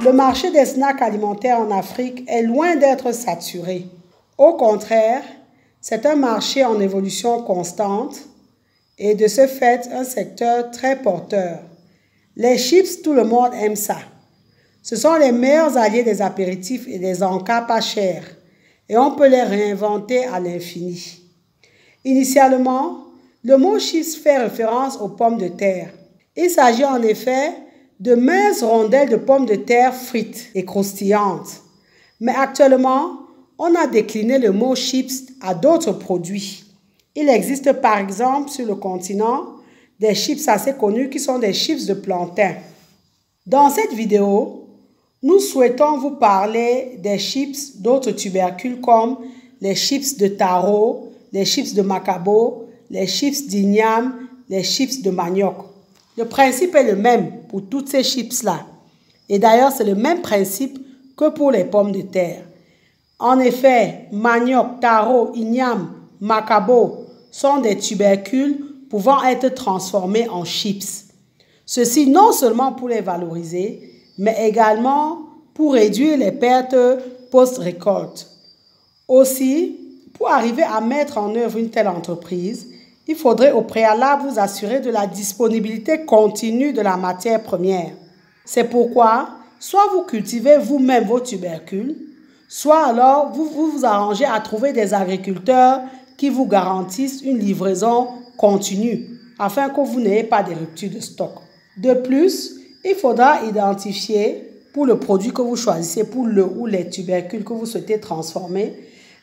Le marché des snacks alimentaires en Afrique est loin d'être saturé. Au contraire, c'est un marché en évolution constante et de ce fait, un secteur très porteur. Les chips, tout le monde aime ça. Ce sont les meilleurs alliés des apéritifs et des encas pas chers et on peut les réinventer à l'infini. Initialement, le mot chips fait référence aux pommes de terre. Il s'agit en effet de minces rondelles de pommes de terre frites et croustillantes. Mais actuellement, on a décliné le mot chips à d'autres produits. Il existe par exemple sur le continent des chips assez connus qui sont des chips de plantain. Dans cette vidéo, nous souhaitons vous parler des chips d'autres tubercules comme les chips de taro, les chips de macabo, les chips d'igname, les chips de manioc. Le principe est le même pour toutes ces chips-là. Et d'ailleurs, c'est le même principe que pour les pommes de terre. En effet, manioc, taro, igname, macabo sont des tubercules pouvant être transformés en chips. Ceci non seulement pour les valoriser, mais également pour réduire les pertes post-récolte. Aussi, pour arriver à mettre en œuvre une telle entreprise, il faudrait au préalable vous assurer de la disponibilité continue de la matière première. C'est pourquoi, soit vous cultivez vous-même vos tubercules, soit alors vous vous arrangez à trouver des agriculteurs qui vous garantissent une livraison continue afin que vous n'ayez pas de rupture de stock. De plus, il faudra identifier pour le produit que vous choisissez, pour le ou les tubercules que vous souhaitez transformer,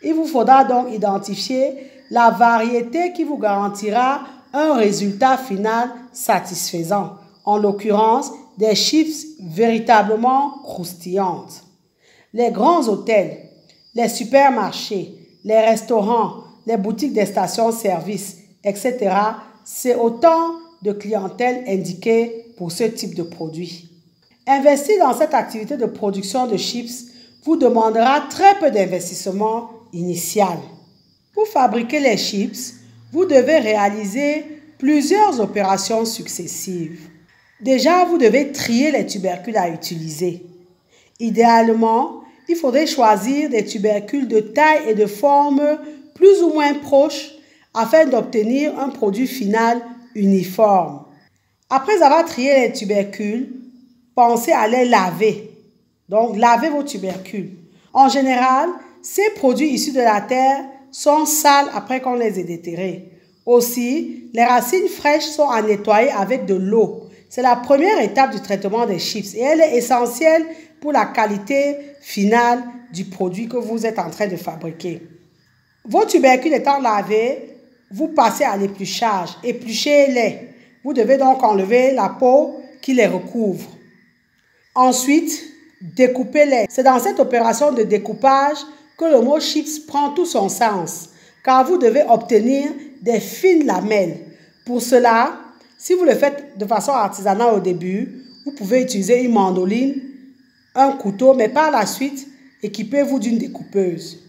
il vous faudra donc identifier la variété qui vous garantira un résultat final satisfaisant. En l'occurrence, des chips véritablement croustillantes. Les grands hôtels, les supermarchés, les restaurants, les boutiques des stations-service, etc., c'est autant de clientèle indiquée pour ce type de produit. Investir dans cette activité de production de chips vous demandera très peu d'investissement initial. Pour fabriquer les chips, vous devez réaliser plusieurs opérations successives. Déjà, vous devez trier les tubercules à utiliser. Idéalement, il faudrait choisir des tubercules de taille et de forme plus ou moins proches afin d'obtenir un produit final uniforme. Après avoir trié les tubercules, pensez à les laver. Donc, lavez vos tubercules. En général, ces produits issus de la terre sont sales après qu'on les ait déterrés. Aussi, les racines fraîches sont à nettoyer avec de l'eau. C'est la première étape du traitement des chips et elle est essentielle pour la qualité finale du produit que vous êtes en train de fabriquer. Vos tubercules étant lavés, vous passez à l'épluchage. Épluchez-les. Vous devez donc enlever la peau qui les recouvre. Ensuite, découpez-les. C'est dans cette opération de découpage que le mot chips prend tout son sens, car vous devez obtenir des fines lamelles. Pour cela, si vous le faites de façon artisanale au début, vous pouvez utiliser une mandoline, un couteau, mais par la suite, équipez-vous d'une découpeuse.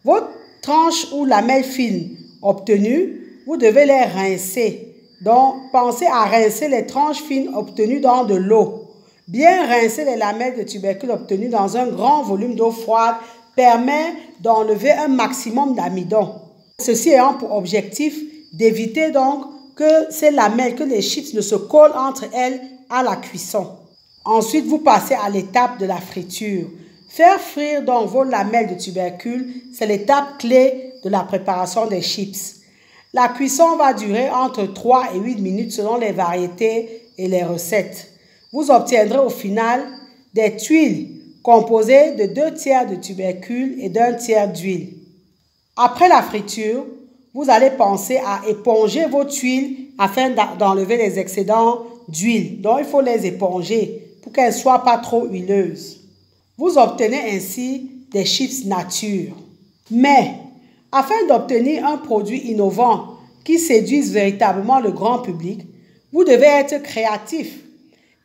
Vos tranches ou lamelles fines obtenues, vous devez les rincer. Donc, pensez à rincer les tranches fines obtenues dans de l'eau. Bien rincer les lamelles de tubercules obtenues dans un grand volume d'eau froide permet d'enlever un maximum d'amidon. Ceci ayant pour objectif d'éviter donc que ces lamelles, que les chips ne se collent entre elles à la cuisson. Ensuite, vous passez à l'étape de la friture. Faire frire donc vos lamelles de tubercules, c'est l'étape clé de la préparation des chips. La cuisson va durer entre 3 et 8 minutes selon les variétés et les recettes. Vous obtiendrez au final des tuiles composées de 2 tiers de tubercules et d'1 tiers d'huile. Après la friture, vous allez penser à éponger vos tuiles afin d'enlever les excédents d'huile. Donc, il faut les éponger pour qu'elles ne soient pas trop huileuses. Vous obtenez ainsi des chips nature. Mais, afin d'obtenir un produit innovant qui séduise véritablement le grand public, vous devez être créatif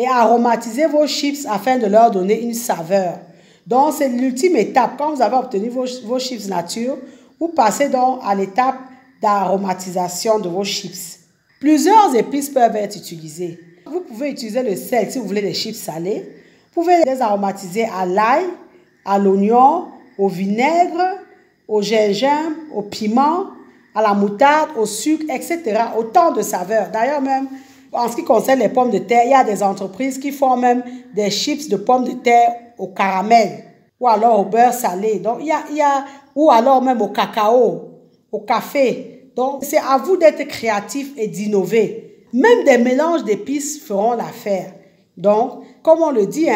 et aromatiser vos chips afin de leur donner une saveur. Donc, c'est l'ultime étape. Quand vous avez obtenu vos chips nature, vous passez donc à l'étape d'aromatisation de vos chips. Plusieurs épices peuvent être utilisées. Vous pouvez utiliser le sel si vous voulez des chips salés. Vous pouvez les aromatiser à l'ail, à l'oignon, au vinaigre, au gingembre, au piment, à la moutarde, au sucre, etc. Autant de saveurs. D'ailleurs, même en ce qui concerne les pommes de terre, il y a des entreprises qui font même des chips de pommes de terre au caramel ou alors au beurre salé. Donc, ou alors même au cacao, au café. Donc, c'est à vous d'être créatif et d'innover. Même des mélanges d'épices feront l'affaire. Donc, comme on le dit,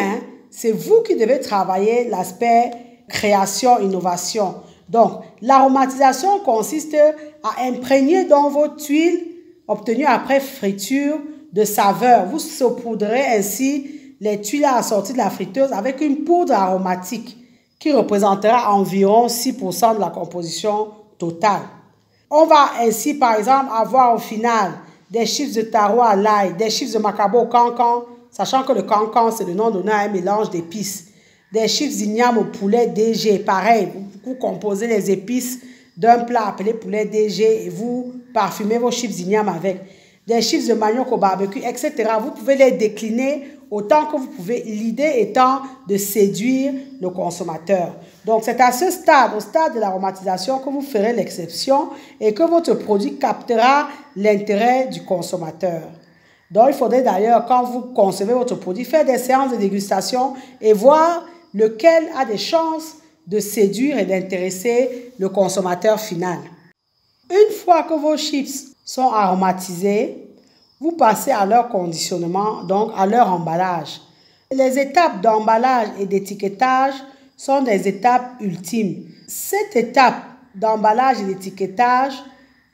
c'est vous qui devez travailler l'aspect création, innovation. Donc, l'aromatisation consiste à imprégner dans vos tuiles obtenues après friture de saveurs. Vous saupoudrez ainsi les tuiles assorties de la friteuse avec une poudre aromatique qui représentera environ 6% de la composition totale. On va ainsi, par exemple, avoir au final des chips de taro à l'ail, des chips de macabo au cancan, sachant que le cancan, c'est le nom donné à un mélange d'épices. Des chips d'igname au poulet DG, pareil, vous composez les épices d'un plat appelé poulet DG et vous parfumez vos chips d'igname avec. Des chips de manioc au barbecue, etc. Vous pouvez les décliner autant que vous pouvez, l'idée étant de séduire le consommateur. Donc, c'est à ce stade, au stade de l'aromatisation, que vous ferez l'exception et que votre produit captera l'intérêt du consommateur. Donc, il faudrait d'ailleurs, quand vous concevez votre produit, faire des séances de dégustation et voir lequel a des chances de séduire et d'intéresser le consommateur final. Une fois que vos chips sont aromatisés, vous passez à leur conditionnement, donc à leur emballage. Les étapes d'emballage et d'étiquetage sont des étapes ultimes. Cette étape d'emballage et d'étiquetage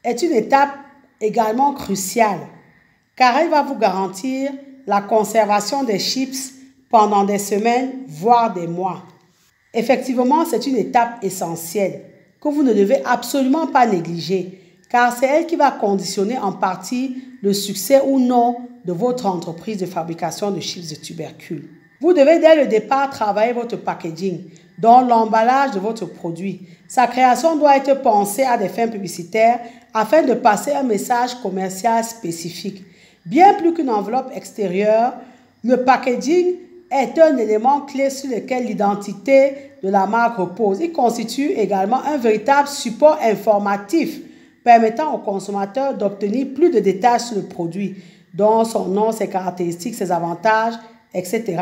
est une étape également cruciale car elle va vous garantir la conservation des chips pendant des semaines, voire des mois. Effectivement, c'est une étape essentielle que vous ne devez absolument pas négliger car c'est elle qui va conditionner en partie le succès ou non de votre entreprise de fabrication de chips de tubercules. Vous devez dès le départ travailler votre packaging, dont l'emballage de votre produit. Sa création doit être pensée à des fins publicitaires afin de passer un message commercial spécifique. Bien plus qu'une enveloppe extérieure, le packaging est un élément clé sur lequel l'identité de la marque repose. Il constitue également un véritable support informatif permettant au consommateur d'obtenir plus de détails sur le produit, dont son nom, ses caractéristiques, ses avantages, etc.,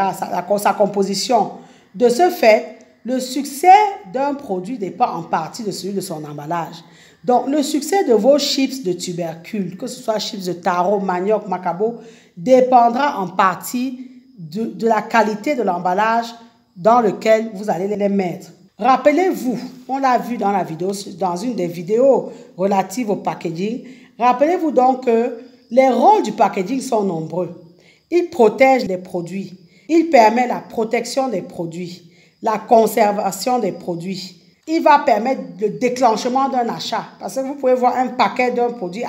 sa composition. De ce fait, le succès d'un produit dépend en partie de celui de son emballage. Donc, le succès de vos chips de tubercules, que ce soit chips de taro, manioc, macabo, dépendra en partie de la qualité de l'emballage dans lequel vous allez les mettre. Rappelez-vous, on l'a vu dans une des vidéos relatives au packaging, rappelez-vous donc que les rôles du packaging sont nombreux. Il protège les produits, il permet la protection des produits, la conservation des produits. Il va permettre le déclenchement d'un achat. Parce que vous pouvez voir un paquet d'un produit,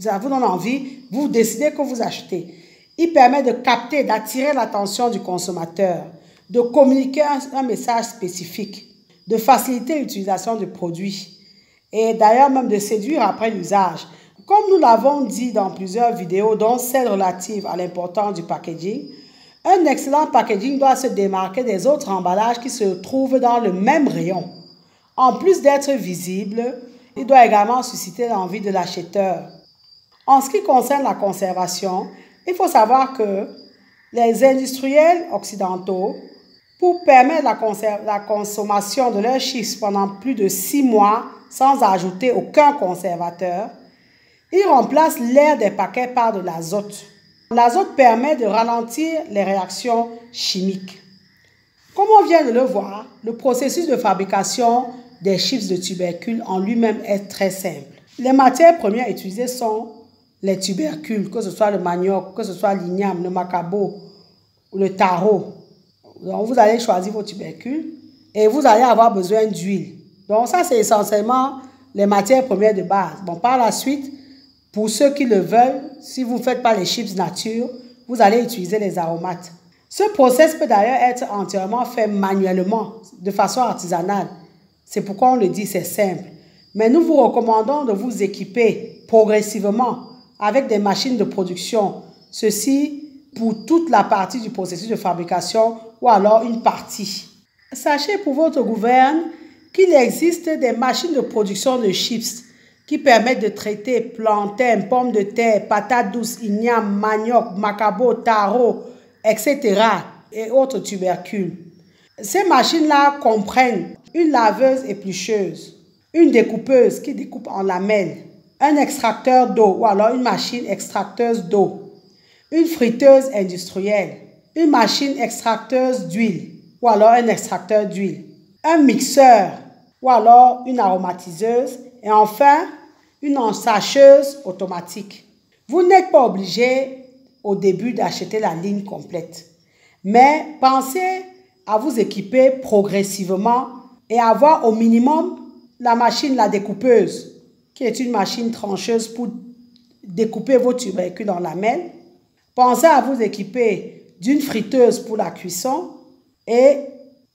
ça vous donne envie, vous décidez que vous achetez. Il permet de capter, d'attirer l'attention du consommateur, de communiquer un message spécifique, de faciliter l'utilisation du produit et d'ailleurs même de séduire après l'usage. Comme nous l'avons dit dans plusieurs vidéos, dont celle relative à l'importance du packaging, un excellent packaging doit se démarquer des autres emballages qui se trouvent dans le même rayon. En plus d'être visible, il doit également susciter l'envie de l'acheteur. En ce qui concerne la conservation, il faut savoir que les industriels occidentaux, pour permettre la consommation de leurs chips pendant plus de 6 mois sans ajouter aucun conservateur, ils remplacent l'air des paquets par de l'azote. L'azote permet de ralentir les réactions chimiques. Comme on vient de le voir, le processus de fabrication des chips de tubercules en lui-même est très simple. Les matières premières utilisées sont les tubercules, que ce soit le manioc, que ce soit l'igname, le macabo ou le taro. Donc, vous allez choisir vos tubercules et vous allez avoir besoin d'huile. Donc, ça, c'est essentiellement les matières premières de base. Bon, par la suite, pour ceux qui le veulent, si vous ne faites pas les chips nature, vous allez utiliser les aromates. Ce process peut d'ailleurs être entièrement fait manuellement, de façon artisanale. C'est pourquoi on le dit, c'est simple. Mais nous vous recommandons de vous équiper progressivement avec des machines de production. Ceci pour toute la partie du processus de fabrication ou alors une partie. Sachez pour votre gouverne qu'il existe des machines de production de chips qui permettent de traiter plantains, pommes de terre, patates douces, ignames, manioc, macabo, taro, etc. et autres tubercules. Ces machines-là comprennent une laveuse éplucheuse, une découpeuse qui découpe en lamelles, un extracteur d'eau ou alors une machine extracteuse d'eau, une friteuse industrielle, une machine extracteuse d'huile ou alors un extracteur d'huile, un mixeur ou alors une aromatiseuse et enfin une ensacheuse automatique. Vous n'êtes pas obligé au début d'acheter la ligne complète, mais pensez à vous équiper progressivement et avoir au minimum la machine, la découpeuse, qui est une machine trancheuse pour découper vos tubercules dans la lamelle. Pensez à vous équiper d'une friteuse pour la cuisson et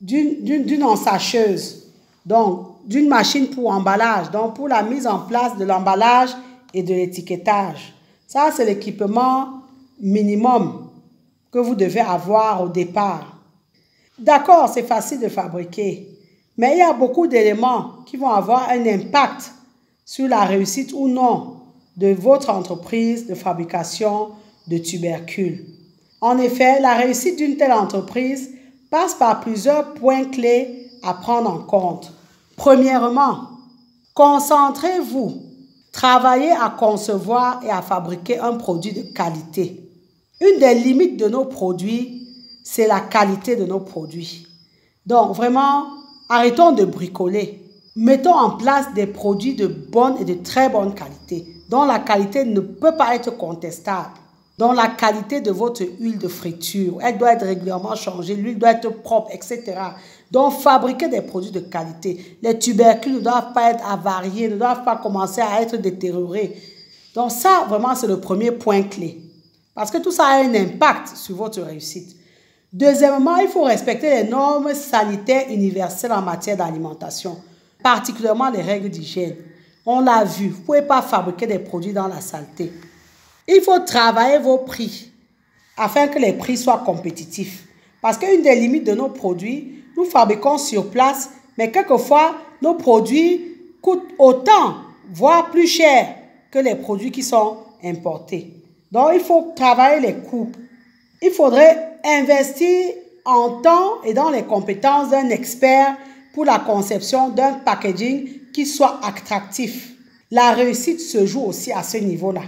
d'une ensacheuse, donc d'une machine pour emballage, donc pour la mise en place de l'emballage et de l'étiquetage. Ça, c'est l'équipement minimum que vous devez avoir au départ. D'accord, c'est facile de fabriquer, mais il y a beaucoup d'éléments qui vont avoir un impact sur la réussite ou non de votre entreprise de fabrication de tubercules. En effet, la réussite d'une telle entreprise passe par plusieurs points clés à prendre en compte. Premièrement, concentrez-vous. Travaillez à concevoir et à fabriquer un produit de qualité. Une des limites de nos produits, c'est la qualité de nos produits. Donc vraiment, arrêtons de bricoler. Mettons en place des produits de bonne et de très bonne qualité, dont la qualité ne peut pas être contestable. Dont la qualité de votre huile de friture, elle doit être régulièrement changée, l'huile doit être propre, etc. Donc, fabriquez des produits de qualité. Les tubercules ne doivent pas être avariés, ne doivent pas commencer à être détériorés. Donc, ça, vraiment, c'est le premier point clé. Parce que tout ça a un impact sur votre réussite. Deuxièmement, il faut respecter les normes sanitaires universelles en matière d'alimentation, particulièrement les règles d'hygiène. On l'a vu, vous ne pouvez pas fabriquer des produits dans la saleté. Il faut travailler vos prix afin que les prix soient compétitifs. Parce qu'une des limites de nos produits, nous fabriquons sur place, mais quelquefois, nos produits coûtent autant, voire plus cher que les produits qui sont importés. Donc, il faut travailler les coûts. Il faudrait investir en temps et dans les compétences d'un expert pour la conception d'un packaging qui soit attractif. La réussite se joue aussi à ce niveau-là.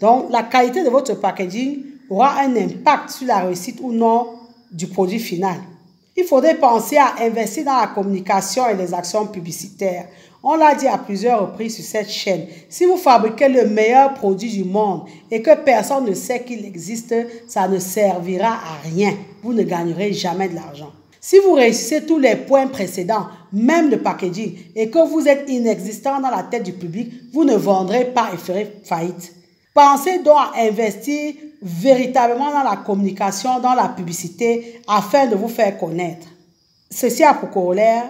Donc, la qualité de votre packaging aura un impact sur la réussite ou non du produit final. Il faudrait penser à investir dans la communication et les actions publicitaires. On l'a dit à plusieurs reprises sur cette chaîne. Si vous fabriquez le meilleur produit du monde et que personne ne sait qu'il existe, ça ne servira à rien. Vous ne gagnerez jamais de l'argent. Si vous réussissez tous les points précédents, même le packaging, et que vous êtes inexistant dans la tête du public, vous ne vendrez pas et ferez faillite. Pensez donc à investir véritablement dans la communication, dans la publicité, afin de vous faire connaître. Ceci a pour corollaire,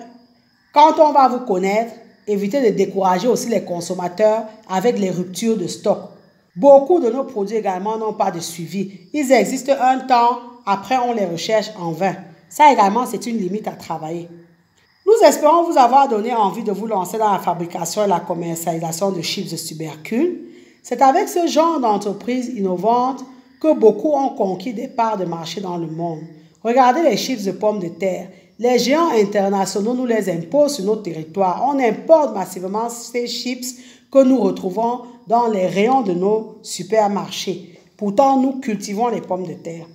quand on va vous connaître, évitez de décourager aussi les consommateurs avec les ruptures de stock. Beaucoup de nos produits également n'ont pas de suivi. Ils existent un temps, après on les recherche en vain. Ça également, c'est une limite à travailler. Nous espérons vous avoir donné envie de vous lancer dans la fabrication et la commercialisation de chips de tubercules. C'est avec ce genre d'entreprise innovante que beaucoup ont conquis des parts de marché dans le monde. Regardez les chips de pommes de terre. Les géants internationaux nous les imposent sur notre territoire. On importe massivement ces chips que nous retrouvons dans les rayons de nos supermarchés. Pourtant, nous cultivons les pommes de terre.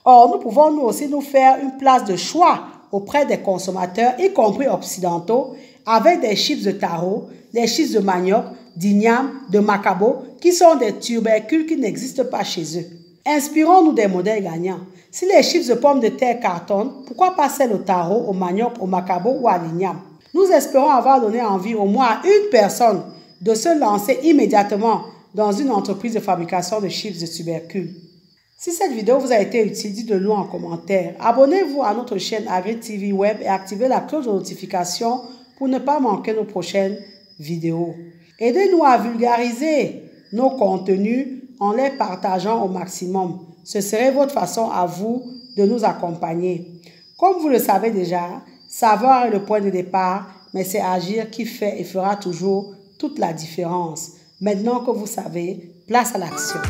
Or, nous pouvons nous aussi nous faire une place de choix auprès des consommateurs, y compris occidentaux, avec des chips de taro, des chips de manioc, d'igname, de macabo, qui sont des tubercules qui n'existent pas chez eux. Inspirons-nous des modèles gagnants. Si les chips de pommes de terre cartonnent, pourquoi pas celles au taro, au manioc, au macabo ou à l'igname? Nous espérons avoir donné envie au moins à une personne de se lancer immédiatement dans une entreprise de fabrication de chips de tubercules. Si cette vidéo vous a été utile, dites-le nous en commentaire. Abonnez-vous à notre chaîne Agri TV Web et activez la cloche de notification pour ne pas manquer nos prochaines vidéos. Aidez-nous à vulgariser nos contenus en les partageant au maximum. Ce serait votre façon à vous de nous accompagner. Comme vous le savez déjà, savoir est le point de départ, mais c'est agir qui fait et fera toujours toute la différence. Maintenant que vous savez, place à l'action.